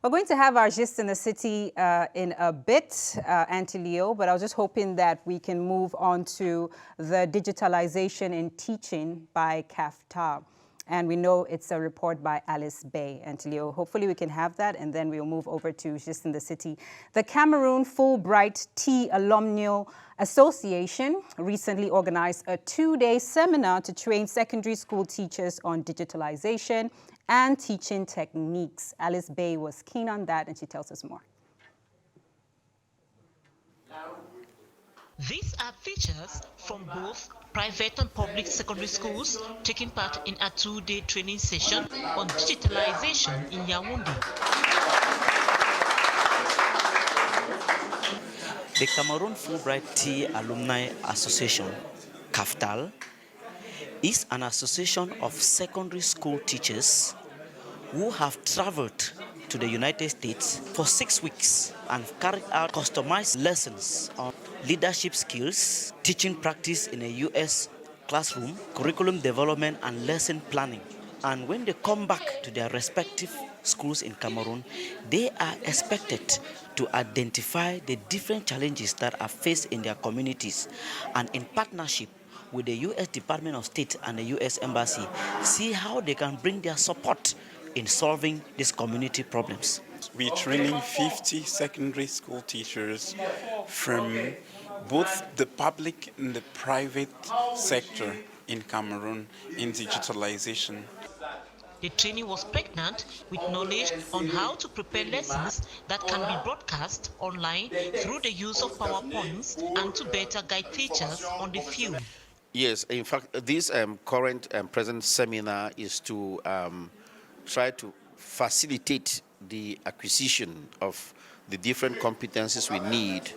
We're going to have our gist in the city in a bit, Auntie Leo, but I was just hoping that we can move on to the digitalization in teaching by CAFTAL. And we know it's a report by Alice Bay. Auntie Leo, hopefully we can have that, and then we'll move over to gist in the city. The Cameroon Fulbright Alumni Association recently organized a 2-day seminar to train secondary school teachers on digitalization and teaching techniques. Alice Bay was keen on that, and she tells us more. These are teachers from both private and public secondary schools taking part in a 2-day training session on digitalization in Yaounde. The Cameroon Fulbright Alumni Association, CAFTAL, is an association of secondary school teachers who have traveled to the United States for 6 weeks and carried out customized lessons on leadership skills, teaching practice in a U.S. classroom, curriculum development and lesson planning. And when they come back to their respective schools in Cameroon, they are expected to identify the different challenges that are faced in their communities, and in partnership with the U.S. Department of State and the U.S. Embassy, see how they can bring their support in solving these community problems. We're training 50 secondary school teachers from both the public and the private sector in Cameroon in digitalization. The training was pregnant with knowledge on how to prepare lessons that can be broadcast online through the use of PowerPoints and to better guide teachers on the field. Yes, in fact, this current and present seminar is to try to facilitate the acquisition of the different competencies we need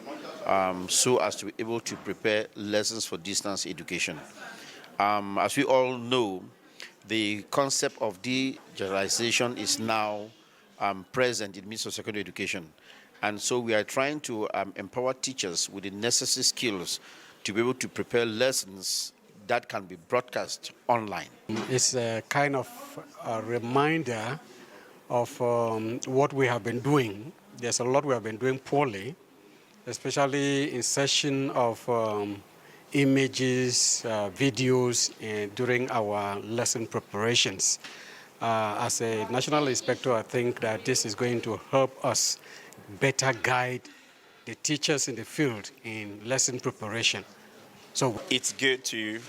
so as to be able to prepare lessons for distance education. As we all know, the concept of digitalization is now present in midst of secondary education. And so we are trying to empower teachers with the necessary skills to be able to prepare lessons that can be broadcast online. It's a kind of a reminder of what we have been doing. There's a lot we have been doing poorly, especially insertion of images, videos during our lesson preparations. As a national inspector, I think that this is going to help us better guide the teachers in the field in lesson preparation. So it's good to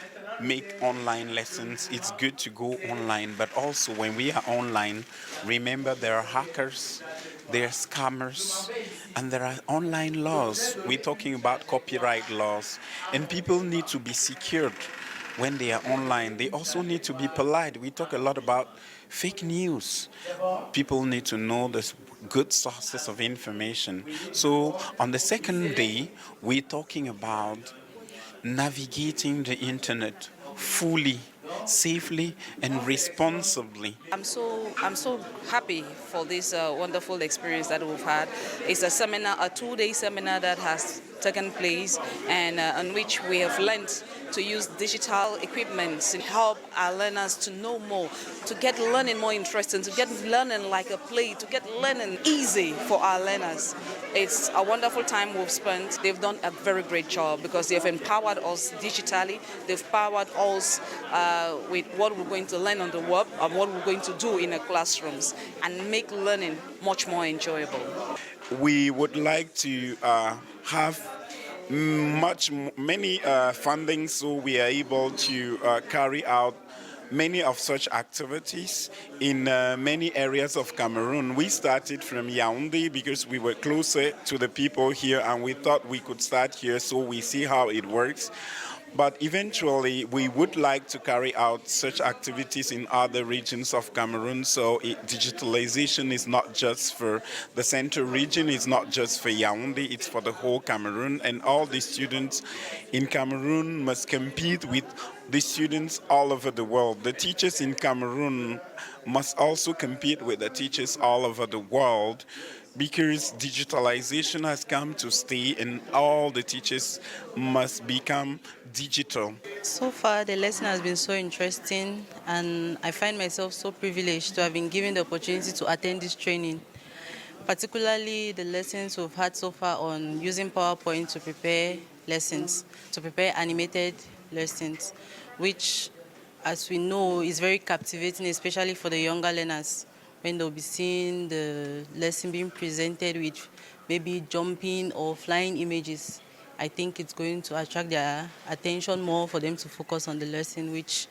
make online lessons, it's good to go online, but also when we are online, remember there are hackers, there are scammers, and there are online laws. We're talking about copyright laws, and people need to be secured when they are online. They also need to be polite. We talk a lot about fake news. People need to know the good sources of information. So on the second day, we're talking about navigating the internet fully, safely, and responsibly. I'm so happy for this wonderful experience that we've had. It's a seminar, a 2-day seminar that has taken place, and on which we have learned to use digital equipment to help our learners to know more, to get learning more interesting, to get learning like a play, to get learning easy for our learners. It's a wonderful time we've spent. They've done a very great job because they've empowered us digitally. They've powered us with what we're going to learn on the web and what we're going to do in the classrooms, and make learning much more enjoyable. We would like to have many funding so we are able to carry out many of such activities in many areas of Cameroon. We started from Yaounde because we were closer to the people here, and we thought we could start here so we see how it works. But eventually, we would like to carry out such activities in other regions of Cameroon. So digitalization is not just for the central region, it's not just for Yaounde, it's for the whole Cameroon. And all the students in Cameroon must compete with the students all over the world. The teachers in Cameroon must also compete with the teachers all over the world, because digitalization has come to stay and all the teachers must become digital. So far, the lesson has been so interesting, and I find myself so privileged to have been given the opportunity to attend this training. particularly the lessons we've had so far on using PowerPoint to prepare lessons, to prepare animated lessons, which, as we know, is very captivating, especially for the younger learners, when they'll be seeing the lesson being presented with maybe jumping or flying images. I think it's going to attract their attention more for them to focus on the lesson, which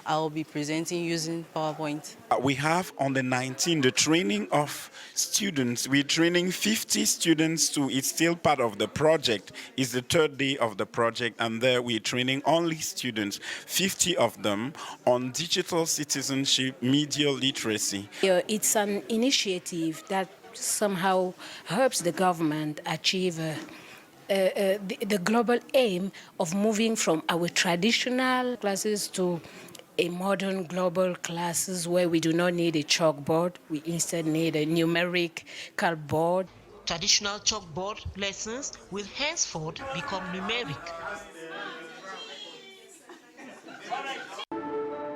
I'll be presenting using PowerPoint. We have on the 19th the training of students. We're training 50 students to, it's still part of the project. It's the third day of the project, and there we're training only students, 50 of them, on digital citizenship, media literacy. It's an initiative that somehow helps the government achieve the global aim of moving from our traditional classes to a modern global classes where we do not need a chalkboard, we instead need a numerical board. Traditional chalkboard lessons will henceforth become numeric.